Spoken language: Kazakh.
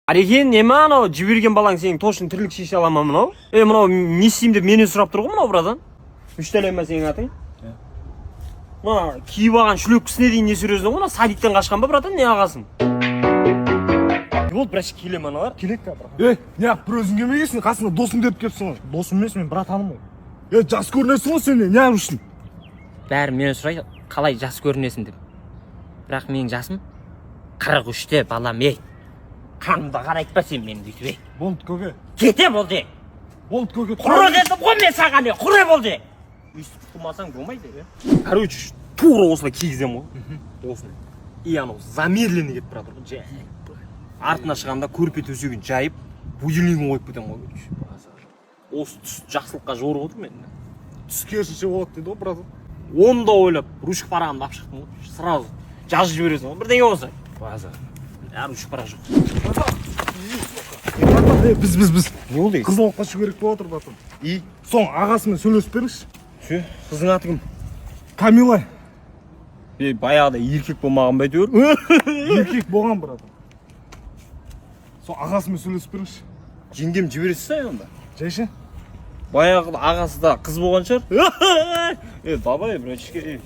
Арекен, неме анау жіберген балаң сенің тошың тірлік шеше ала ма мынау? Мынау не істеймін деп менен сұрап тұр ғой мынау братан. Үш тәлем ма сенің атың? Мына киіп алған шлепкісіне дейін не сүресің ғой? Садиктен қашқан ба братан, не ағасың? Не болды, біраші келе ма аналар? Келек та брат. Не бір өзің келмегенсің, қасыңда досың деп келіпсің ғой. Досым емес, мен братаным ғой. Жас көрінесің ғой сен, не үшін? Бәрі мені сұрайды, қалай жас көрінесің деп. Бірақ менің жасым 43-те балам, қанымды қарайтпа сен мені бүйтіп, Болды көке. Кете болды. Болды көке. Құр дедім ғой мен саған, құр болды. Өйстіп құтылмасаң болмайды, Короче, тура осылай кигізем ғой. Осылай. И анау замедленно кетіп бара тұр ғой. Артына шығанда көрпе төсегін жайып, будильнигін қойып кетем ғой. Осы түс жақсылыққа жорып отыр мен. Түс керісінше болады дейді ғой брат. Оны да ойлап, ручка парағымды алып шықтым ғой. Сразу жазып жібересің ғой. Бірдеңе болса. Базар. Ручка парақ жоқ. Біз. Не болды? Қызыл оққа шығу керек болып отыр братан. И соң ағасымен сөйлесіп беріңізші. Ше, қыздың аты кім? Камила. Баяғыда еркек болмаған ба әйтеуір? Еркек болған братан. Соң ағасымен сөйлесіп беріңізші. Жеңгем жібересіз сай онда? Жайшы. Баяғыда ағасы да қыз болған шығар. Давай, братишка.